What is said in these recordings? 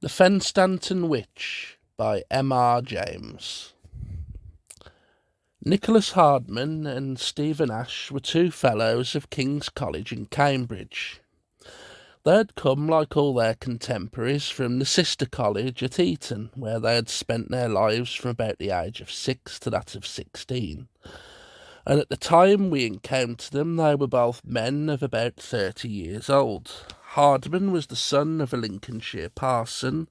The Fenstanton Witch by M.R. James. Nicholas Hardman and Stephen Ash were two fellows of King's College in Cambridge. They had come, like all their contemporaries, from the sister college at Eton, where they had spent their lives from about the age of 6 to that of 16. And at the time we encountered them, they were both men of about 30 years old. Hardman was the son of a Lincolnshire parson,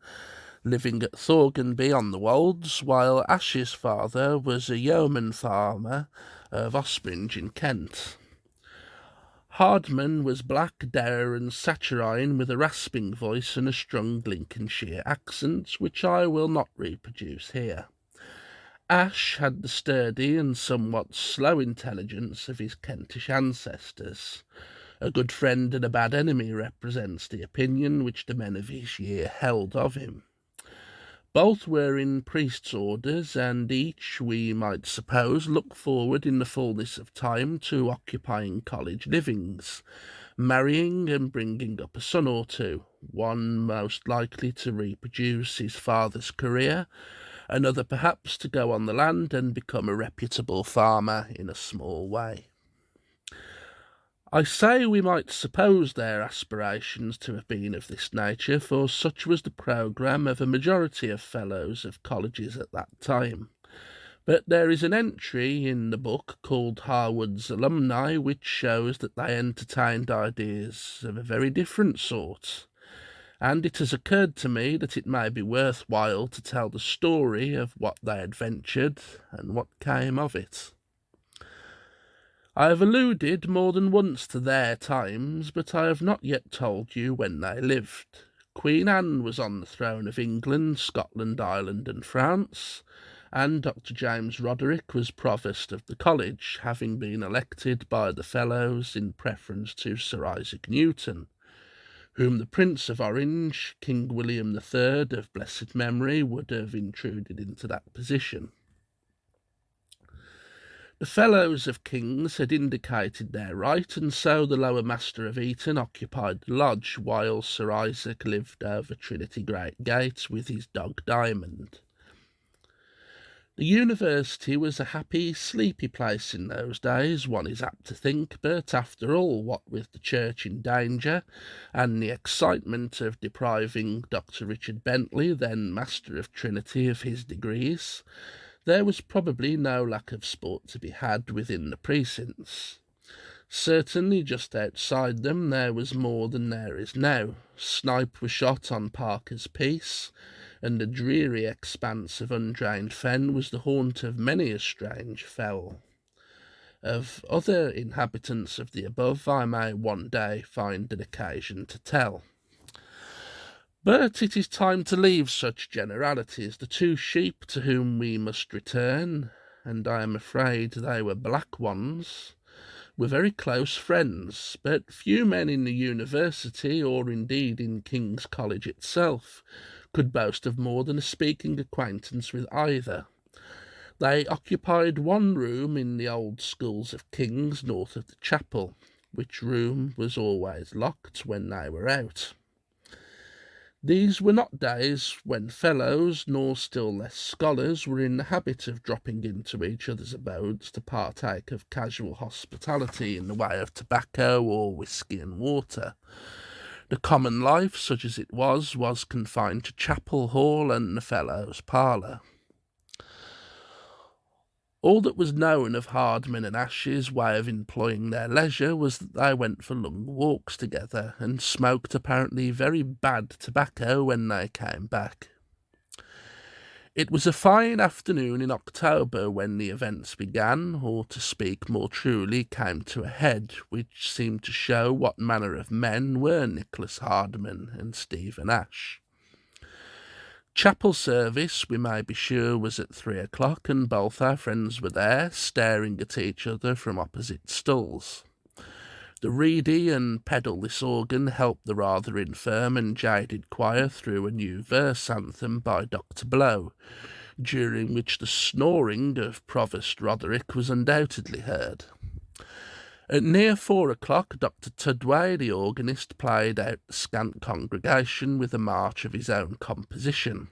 living at Thorganby on the Wolds, while Ash's father was a yeoman farmer of Ospringe in Kent. Hardman was black, dour and saturnine, with a rasping voice and a strong Lincolnshire accent, which I will not reproduce here. Ash had the sturdy and somewhat slow intelligence of his Kentish ancestors. A good friend and a bad enemy represents the opinion which the men of his year held of him. Both were in priests' orders, and each, we might suppose, looked forward in the fullness of time to occupying college livings, marrying and bringing up a son or two, one most likely to reproduce his father's career, another perhaps to go on the land and become a reputable farmer in a small way. I say we might suppose their aspirations to have been of this nature, for such was the programme of a majority of fellows of colleges at that time. But there is an entry in the book called Harwood's Alumni which shows that they entertained ideas of a very different sort, and it has occurred to me that it may be worthwhile to tell the story of what they adventured and what came of it. I have alluded more than once to their times, but I have not yet told you when they lived. Queen Anne was on the throne of England, Scotland, Ireland and France, and Dr. James Roderick was provost of the college, having been elected by the fellows in preference to Sir Isaac Newton, whom the Prince of Orange, King William III of blessed memory, would have intruded into that position. The fellows of King's had indicated their right, and so the lower master of Eton occupied the lodge, while Sir Isaac lived over Trinity Great Gate with his dog Diamond. The university was a happy, sleepy place in those days, one is apt to think, but after all, what with the church in danger, and the excitement of depriving Dr. Richard Bentley, then master of Trinity, of his degrees, there was probably no lack of sport to be had within the precincts. Certainly just outside them there was more than there is now. Snipe was shot on Parker's Piece, and the dreary expanse of undrained fen was the haunt of many a strange fowl. Of other inhabitants of the above I may one day find an occasion to tell. But it is time to leave such generalities. The two sheep to whom we must return, and I am afraid they were black ones, were very close friends, but few men in the university, or indeed in King's College itself, could boast of more than a speaking acquaintance with either. They occupied one room in the old schools of King's north of the chapel, which room was always locked when they were out. These were not days when fellows, nor still less scholars, were in the habit of dropping into each other's abodes to partake of casual hospitality in the way of tobacco or whisky and water. The common life, such as it was confined to chapel hall and the fellows' parlour. All that was known of Hardman and Ash's way of employing their leisure was that they went for long walks together, and smoked apparently very bad tobacco when they came back. It was a fine afternoon in October when the events began, or to speak more truly, came to a head, which seemed to show what manner of men were Nicholas Hardman and Stephen Ash. Chapel service, we may be sure, was at 3 o'clock, and both our friends were there, staring at each other from opposite stalls. The reedy and pedal-less organ helped the rather infirm and jaded choir through a new verse anthem by Dr. Blow, during which the snoring of Provost Roderick was undoubtedly heard. At near 4 o'clock, Dr. Tudway, the organist, played out the scant congregation with a march of his own composition.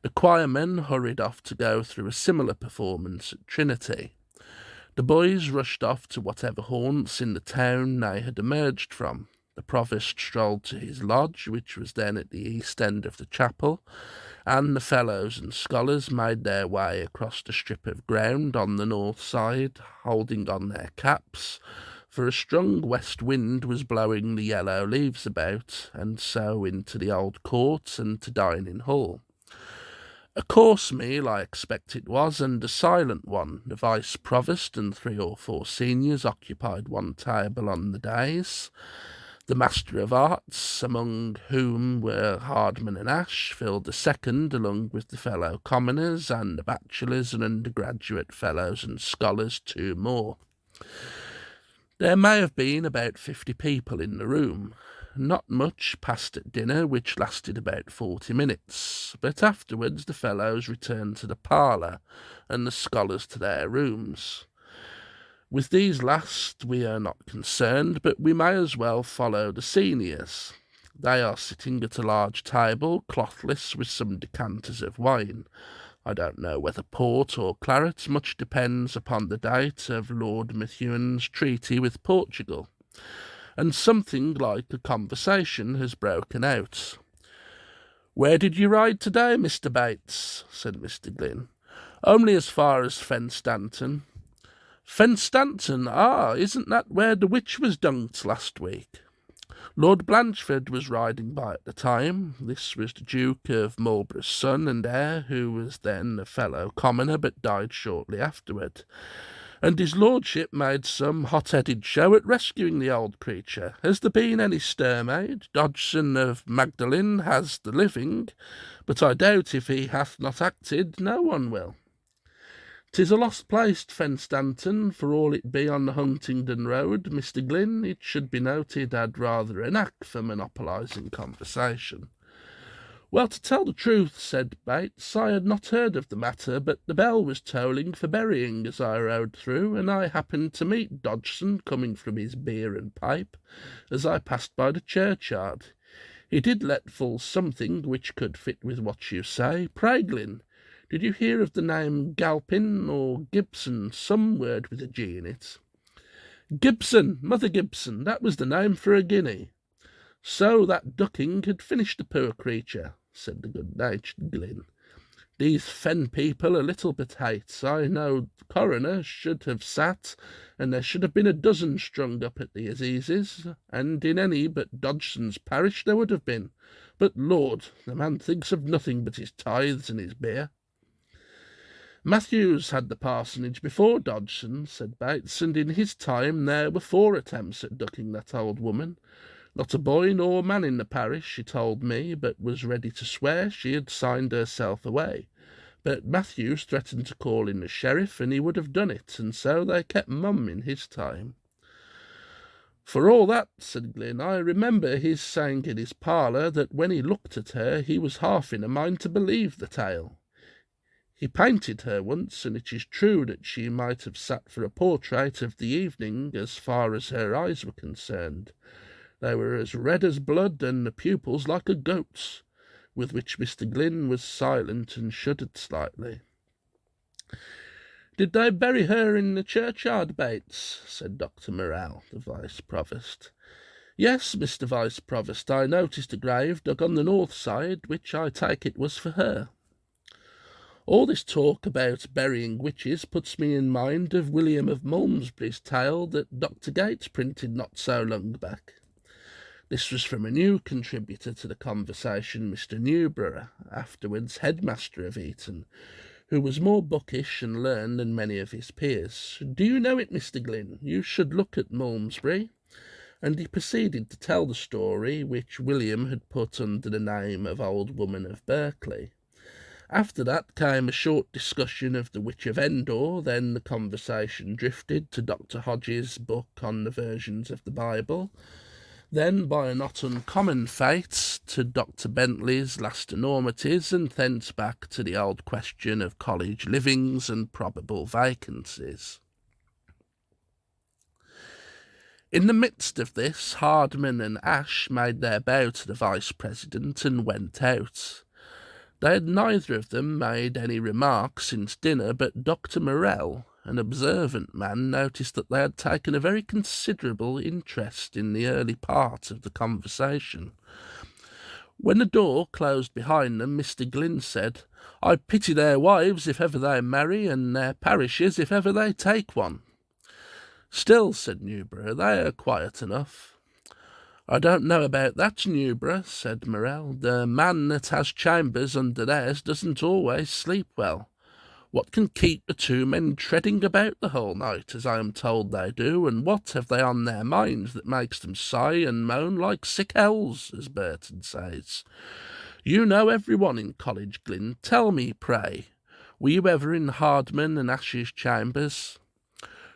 The choirmen hurried off to go through a similar performance at Trinity. The boys rushed off to whatever haunts in the town they had emerged from. The provost strolled to his lodge, which was then at the east end of the chapel, and the fellows and scholars made their way across the strip of ground on the north side, holding on their caps, for a strong west wind was blowing the yellow leaves about, and so into the old court and to dining hall. A course meal, I expect it was, and a silent one. The vice-provost and 3 or 4 seniors occupied one table on the days. The Master of Arts, among whom were Hardman and Ash, filled the second, along with the fellow commoners and the bachelors and undergraduate fellows and scholars 2 more. There may have been about 50 people in the room. Not much passed at dinner, which lasted about 40 minutes, but afterwards the fellows returned to the parlour, and the scholars to their rooms. With these last we are not concerned, but we may as well follow the seniors. They are sitting at a large table, clothless, with some decanters of wine. I don't know whether port or claret, much depends upon the date of Lord Methuen's treaty with Portugal. And something like a conversation has broken out. "Where did you ride today, Mr. Bates?" said Mr. Glynn. "Only as far as Fenstanton." "Fenstanton? Ah, isn't that where the witch was dunked last week?" Lord Blanchford was riding by at the time. This was the Duke of Marlborough's son and heir, who was then a fellow commoner, but died shortly afterward. And his lordship made some hot-headed show at rescuing the old creature. Has there been any stir made? Dodgson of Magdalen has the living, but I doubt if he hath not acted, no one will. 'Tis a lost place, Fenstanton, for all it be on the Huntingdon road, Mr. Glynn. It should be noted had rather a knack for monopolising conversation. "Well, to tell the truth," said Bates, "I had not heard of the matter, but the bell was tolling for burying as I rode through, and I happened to meet Dodgson coming from his beer and pipe as I passed by the churchyard. He did let fall something which could fit with what you say. Pray, Glynn, did you hear of the name Galpin or Gibson, some word with a G in it?" "Gibson, Mother Gibson, that was the name for a guinea." "So that ducking had finished the poor creature," said the good-natured Glynn. "These fen people are little but hates. I know the coroner should have sat, and there should have been a dozen strung up at the assizes, and in any but Dodgson's parish there would have been. But, Lord, the man thinks of nothing but his tithes and his beer." "Matthews had the parsonage before Dodgson," said Bates, "and in his time there were 4 attempts at ducking that old woman. Not a boy nor man in the parish, she told me, but was ready to swear she had signed herself away. But Matthews threatened to call in the sheriff, and he would have done it, and so they kept mum in his time." "For all that," said Glynn, "I remember his saying in his parlour that when he looked at her he was half in a mind to believe the tale. He painted her once, and it is true that she might have sat for a portrait of the evening as far as her eyes were concerned. They were as red as blood, and the pupils like a goat's," with which Mr. Glynn was silent and shuddered slightly. "Did they bury her in the churchyard, Bates?" said Dr. Morrell, the vice-provost. "Yes, Mr. Vice-provost, I noticed a grave dug on the north side, which I take it was for her." All this talk about burying witches puts me in mind of William of Malmesbury's tale that Dr. Gates printed not so long back. This was from a new contributor to the conversation, Mr. Newborough, afterwards headmaster of Eton, who was more bookish and learned than many of his peers. "Do you know it, Mr. Glynn? You should look at Malmesbury." And he proceeded to tell the story, which William had put under the name of Old Woman of Berkeley. After that came a short discussion of the Witch of Endor, then the conversation drifted to Dr. Hodges' book on the versions of the Bible, then by a not uncommon fate to Dr. Bentley's last enormities, and thence back to the old question of college livings and probable vacancies. In the midst of this, Hardman and Ash made their bow to the Vice-President and went out. They had neither of them made any remark since dinner, but Dr. Morell, an observant man, noticed that they had taken a very considerable interest in the early part of the conversation. When the door closed behind them, Mr. Glynn said, "I pity their wives if ever they marry, and their parishes if ever they take one." "Still," said Newborough, "they are quiet enough." "I don't know about that, Newborough," said Morell. "The man that has chambers under theirs doesn't always sleep well. What can keep the two men treading about the whole night, as I am told they do, and what have they on their minds that makes them sigh and moan like sick owls, as Burton says? You know every one in College, Glynn. Tell me, pray, were you ever in Hardman and Ash's chambers?"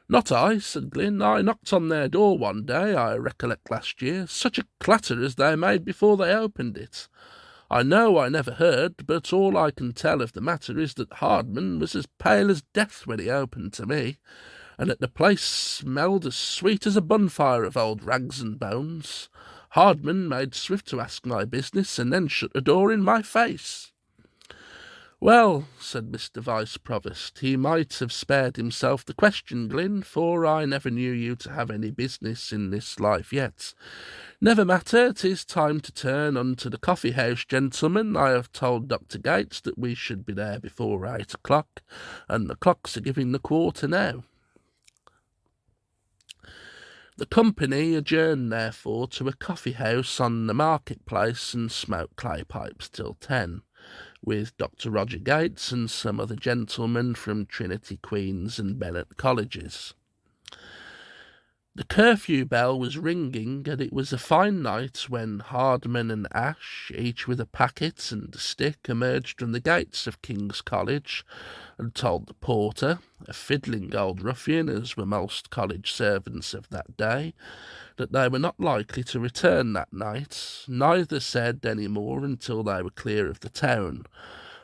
"Not I," said Glynn. "I knocked on their door one day, I recollect last year. Such a clatter as they made before they opened it. I know I never heard, but all I can tell of the matter is that Hardman was as pale as death when he opened to me, and that the place smelled as sweet as a bonfire of old rags and bones. Hardman made swift to ask my business, and then shut the door in my face." "Well," said Mr. Vice-Provost, "he might have spared himself the question, Glynn, for I never knew you to have any business in this life yet. Never matter, 'tis time to turn unto the coffee-house, gentlemen. I have told Dr. Gates that we should be there before 8 o'clock, and the clocks are giving the quarter now." The company adjourned, therefore, to a coffee-house on the market-place and smoked clay pipes till 10. With Dr. Roger Gates and some other gentlemen from Trinity, Queen's and Bennett colleges. The curfew bell was ringing, and it was a fine night when Hardman and Ash, each with a packet and a stick, emerged from the gates of King's College and told the porter, a fiddling old ruffian as were most college servants of that day, that they were not likely to return that night. Neither said any more until they were clear of the town,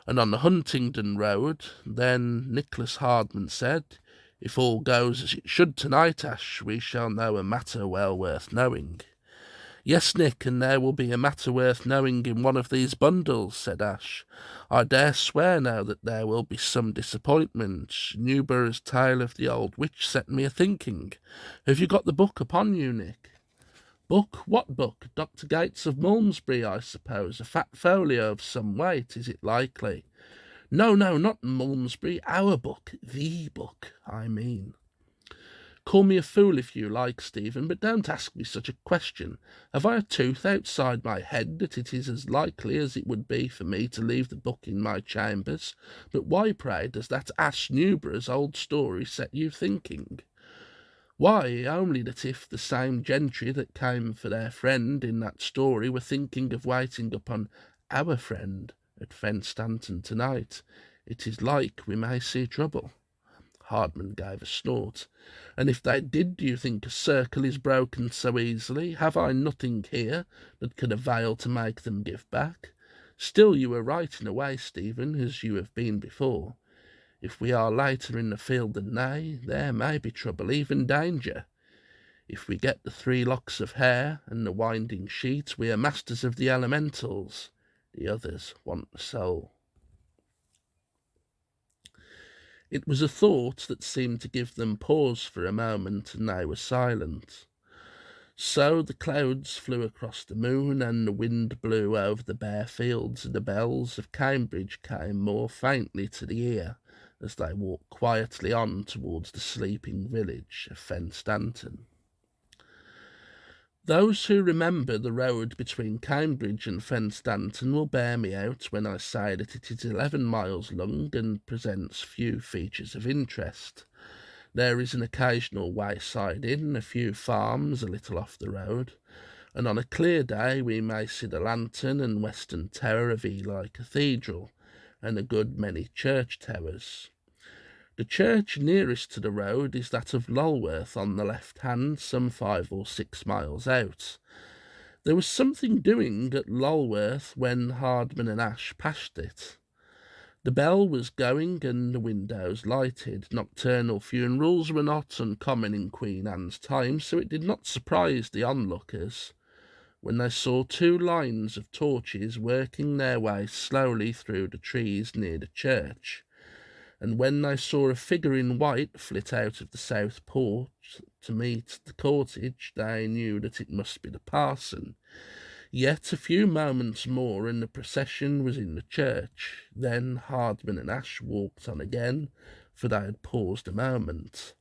and on the Huntingdon road. Then Nicholas Hardman said, "If all goes as it should tonight, Ash, we shall know a matter well worth knowing." "Yes, Nick, and there will be a matter worth knowing in one of these bundles," said Ash. "I dare swear now that there will be some disappointment. Newborough's tale of the old witch set me a-thinking. Have you got the book upon you, Nick?" "Book? What book? Dr. Gates of Malmesbury, I suppose. A fat folio of some weight, is it likely?" No, not Malmesbury. Our book. The book, I mean." "Call me a fool if you like, Stephen, but don't ask me such a question. Have I a tooth outside my head that it is as likely as it would be for me to leave the book in my chambers? But why, pray, does that Ash Newborough's old story set you thinking?" "Why, only that if the same gentry that came for their friend in that story were thinking of waiting upon our friend at Fenstanton tonight, it is like we may see trouble." Hardman gave a snort. "And if they did, do you think a circle is broken so easily? Have I nothing here that could avail to make them give back? Still, you were right in a way, Stephen, as you have been before. If we are later in the field than they, there may be trouble, even danger. If we get the 3 locks of hair and the winding sheet, we are masters of the elementals. The others want the soul." It was a thought that seemed to give them pause for a moment, and they were silent. So the clouds flew across the moon, and the wind blew over the bare fields, and the bells of Cambridge came more faintly to the ear as they walked quietly on towards the sleeping village of Fenstanton. Those who remember the road between Cambridge and Fenstanton will bear me out when I say that it is 11 miles long and presents few features of interest. There is an occasional wayside inn, a few farms a little off the road, and on a clear day we may see the lantern and western tower of Ely Cathedral, and a good many church towers. The church nearest to the road is that of Lulworth on the left hand, some 5 or 6 miles out. There was something doing at Lulworth when Hardman and Ash passed it. The bell was going and the windows lighted. Nocturnal funerals were not uncommon in Queen Anne's time, so it did not surprise the onlookers when they saw two lines of torches working their way slowly through the trees near the church, and when they saw a figure in white flit out of the south porch to meet the cortege, they knew that it must be the parson. Yet a few moments more and the procession was in the church. Then Hardman and Ash walked on again, for they had paused a moment.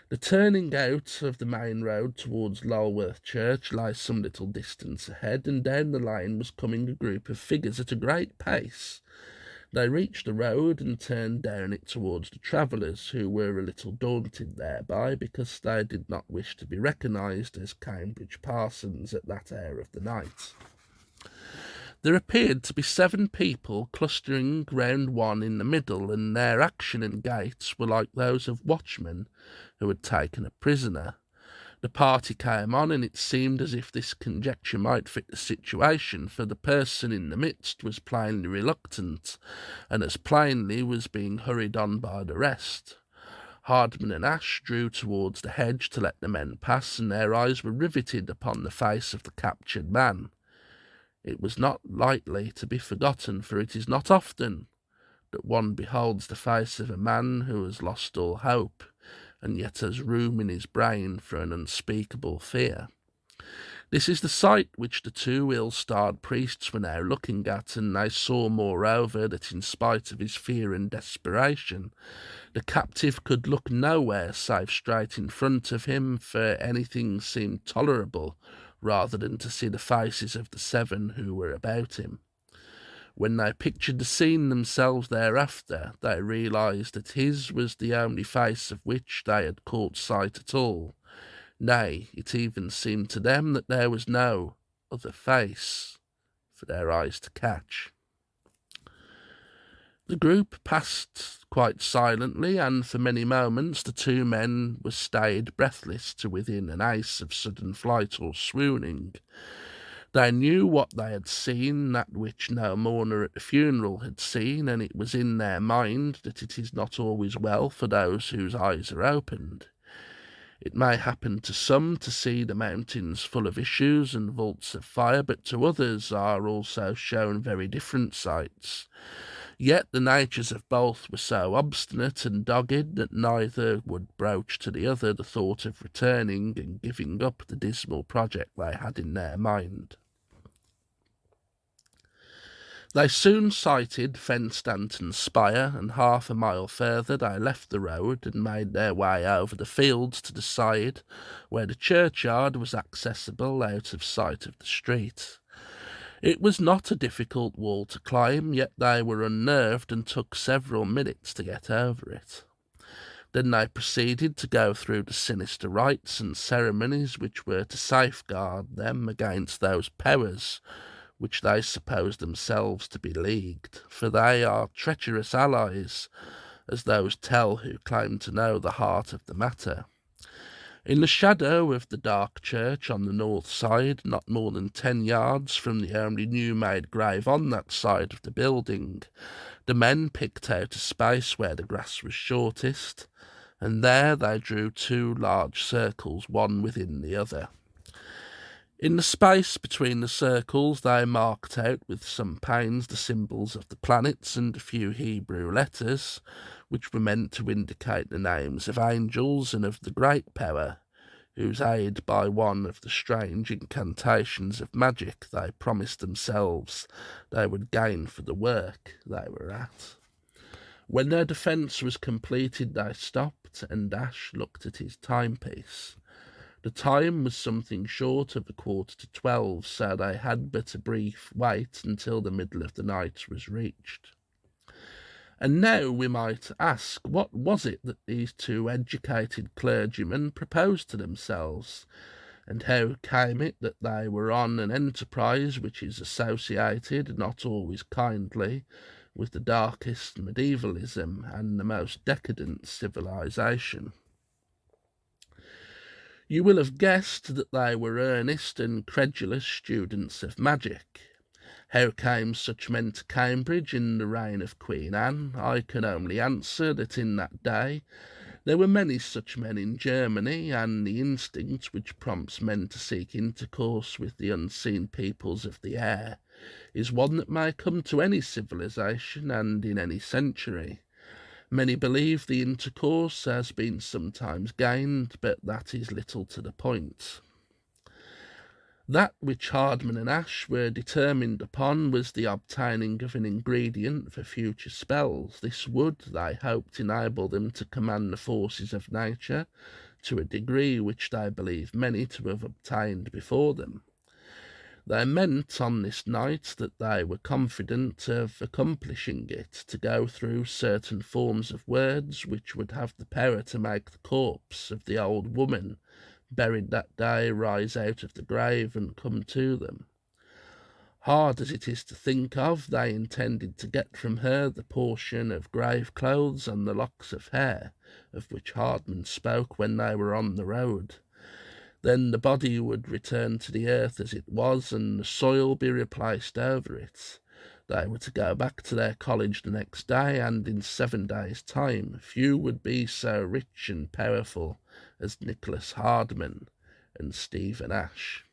The turning out of the main road towards Lulworth Church lay some little distance ahead, and down the lane was coming a group of figures at a great pace. They reached the road and turned down it towards the travellers, who were a little daunted thereby, because they did not wish to be recognised as Cambridge parsons at that hour of the night. There appeared to be 7 people clustering round one in the middle, and their action and gaits were like those of watchmen who had taken a prisoner. The party came on, and it seemed as if this conjecture might fit the situation, for the person in the midst was plainly reluctant, and as plainly was being hurried on by the rest. Hardman and Ash drew towards the hedge to let the men pass, and their eyes were riveted upon the face of the captured man. It was not lightly to be forgotten, for it is not often that one beholds the face of a man who has lost all hope, and yet has room in his brain for an unspeakable fear. This is the sight which the 2 ill-starred priests were now looking at, and they saw moreover that in spite of his fear and desperation, the captive could look nowhere save straight in front of him, for anything seemed tolerable rather than to see the faces of the 7 who were about him. When they pictured the scene themselves thereafter, they realised that his was the only face of which they had caught sight at all. Nay, it even seemed to them that there was no other face for their eyes to catch. The group passed quite silently, and for many moments the 2 men were stayed breathless to within an ace of sudden flight or swooning. They knew what they had seen, that which no mourner at the funeral had seen, and it was in their mind that it is not always well for those whose eyes are opened. It may happen to some to see the mountains full of issues and vaults of fire, but to others are also shown very different sights. Yet the natures of both were so obstinate and dogged that neither would broach to the other the thought of returning and giving up the dismal project they had in their mind. They soon sighted Fenstanton spire, and half a mile further they left the road and made their way over the fields to the side where the churchyard was accessible out of sight of the street. It was not a difficult wall to climb, yet they were unnerved and took several minutes to get over it. Then they proceeded to go through the sinister rites and ceremonies which were to safeguard them against those powers which they supposed themselves to be leagued, for they are treacherous allies, as those tell who claim to know the heart of the matter. In the shadow of the dark church on the north side, not more than 10 yards from the only new-made grave on that side of the building, the men picked out a space where the grass was shortest, and there they drew 2 large circles, one within the other. In the space between the circles they marked out with some pains the symbols of the planets and a few Hebrew letters, which were meant to indicate the names of angels and of the great power, whose aid by one of the strange incantations of magic they promised themselves they would gain for the work they were at. When their defence was completed they stopped, and Ash looked at his timepiece. The time was something short of 11:45, so they had but a brief wait until the middle of the night was reached. And now we might ask, what was it that these 2 educated clergymen proposed to themselves, and how came it that they were on an enterprise which is associated, not always kindly, with the darkest medievalism and the most decadent civilization? You will have guessed that they were earnest and credulous students of magic. How came such men to Cambridge in the reign of Queen Anne? I can only answer that in that day there were many such men in Germany, and the instinct which prompts men to seek intercourse with the unseen peoples of the air is one that may come to any civilization and in any century. Many believe the intercourse has been sometimes gained, but that is little to the point. That which Hardman and Ashe were determined upon was the obtaining of an ingredient for future spells. This would, they hoped, enable them to command the forces of nature to a degree which they believed many to have obtained before them. They meant on this night that they were confident of accomplishing it, to go through certain forms of words which would have the power to make the corpse of the old woman buried that day rise out of the grave and come to them. Hard as it is to think of, they intended to get from her the portion of grave clothes and the locks of hair of which Hardman spoke when they were on the road. Then the body would return to the earth as it was, and the soil be replaced over it. They were to go back to their college the next day, and in 7 days' time few would be so rich and powerful as Nicholas Hardman and Stephen Ashe.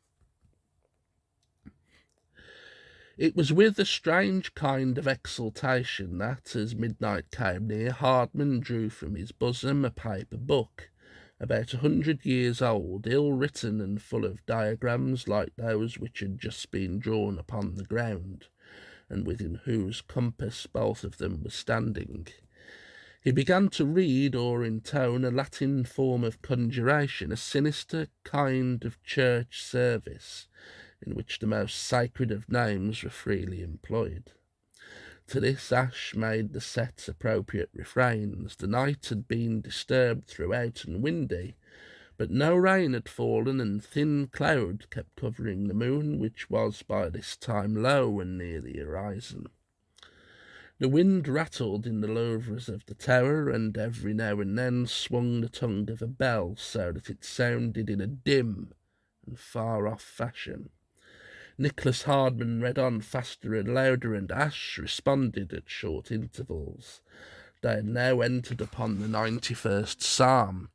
It was with a strange kind of exultation that, as midnight came near, Hardman drew from his bosom a paper book, about 100 years old, ill-written and full of diagrams like those which had just been drawn upon the ground, and within whose compass both of them were standing. He began to read or intone a Latin form of conjuration, a sinister kind of church service, in which the most sacred of names were freely employed. To this Ashe made the set appropriate refrains. The night had been disturbed throughout and windy, but no rain had fallen, and thin cloud kept covering the moon, which was by this time low and near the horizon. The wind rattled in the louvres of the tower, and every now and then swung the tongue of a bell, so that it sounded in a dim and far-off fashion. Nicholas Hardman read on faster and louder, and Ashe responded at short intervals. They had now entered upon the 91st Psalm,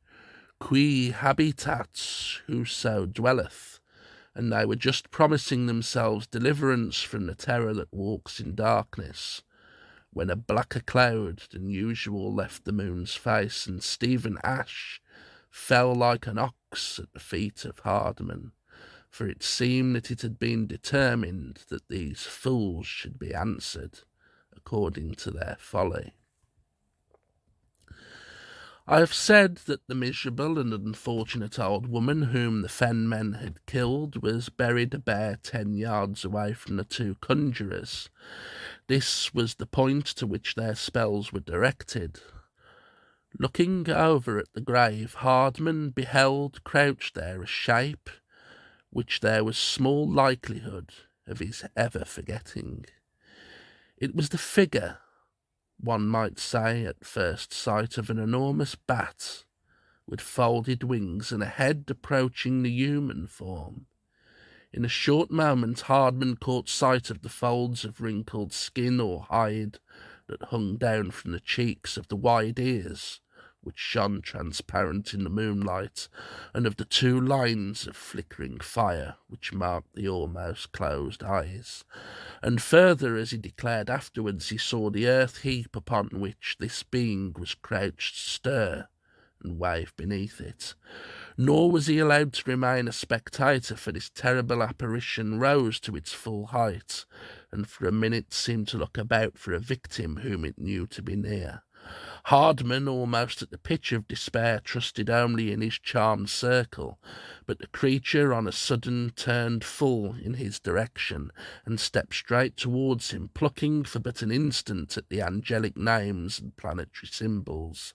Qui habitat, whoso dwelleth, and they were just promising themselves deliverance from the terror that walks in darkness, when a blacker cloud than usual left the moon's face, and Stephen Ashe fell like an ox at the feet of Hardman, for it seemed that it had been determined that these fools should be answered according to their folly. I have said that the miserable and unfortunate old woman whom the fen men had killed was buried about 10 yards away from the two conjurers. This was the point to which their spells were directed. Looking over at the grave, Hardman beheld crouched there a shape which there was small likelihood of his ever forgetting. It was the figure, one might say at first sight, of an enormous bat, with folded wings and a head approaching the human form. In a short moment Hardman caught sight of the folds of wrinkled skin or hide that hung down from the cheeks, of the wide ears, which shone transparent in the moonlight, and of the 2 lines of flickering fire which marked the almost closed eyes. And further, as he declared afterwards, he saw the earth heap upon which this being was crouched stir and wave beneath it. Nor was he allowed to remain a spectator, for this terrible apparition rose to its full height, and for a minute seemed to look about for a victim whom it knew to be near. Hardman, almost at the pitch of despair, trusted only in his charmed circle, but the creature on a sudden turned full in his direction, and stepped straight towards him, plucking for but an instant at the angelic names and planetary symbols.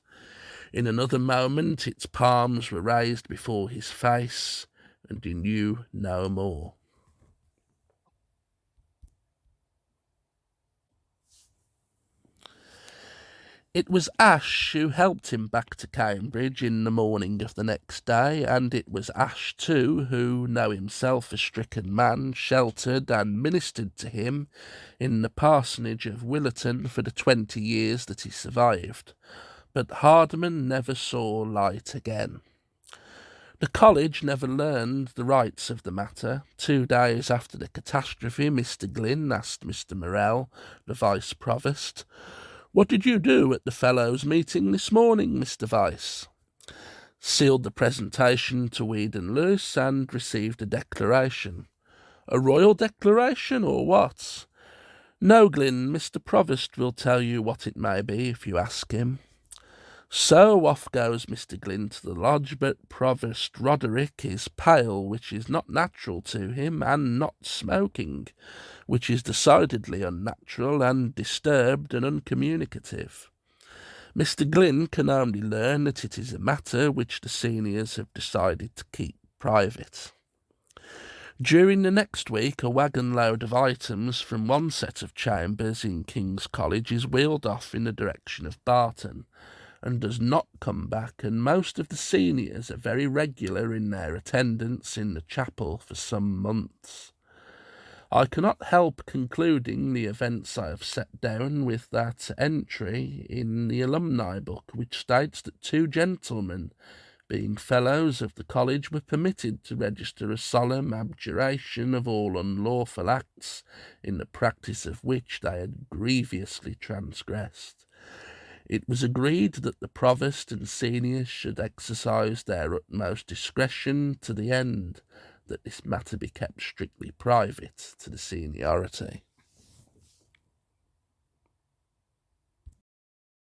In another moment its palms were raised before his face, and he knew no more. It was Ash who helped him back to Cambridge in the morning of the next day, and it was Ash too who, though himself a stricken man, sheltered and ministered to him in the parsonage of Willerton for the 20 years that he survived. But Hardman never saw light again. The college never learned the rights of the matter. 2 days after the catastrophe, Mr. Glynn asked Mr. Morell, the vice-provost, "What did you do at the Fellows' meeting this morning, Mr. Vice?" Sealed the presentation to Weed and Lewis and received a declaration. "A royal declaration, or what?" "No, Glynn, Mr. Provost will tell you what it may be if you ask him." So off goes Mr. Glynn to the lodge, but Provost Roderick is pale, which is not natural to him, and not smoking, which is decidedly unnatural, and disturbed and uncommunicative. Mr. Glynn can only learn that it is a matter which the seniors have decided to keep private. During the next week, a waggon-load of items from one set of chambers in King's College is wheeled off in the direction of Barton, and does not come back, and most of the seniors are very regular in their attendance in the chapel for some months. I cannot help concluding the events I have set down with that entry in the alumni book which states that 2 gentlemen, being fellows of the college, were permitted to register a solemn abjuration of all unlawful acts, in the practice of which they had grievously transgressed. It was agreed that the provost and seniors should exercise their utmost discretion to the end that this matter be kept strictly private to the seniority.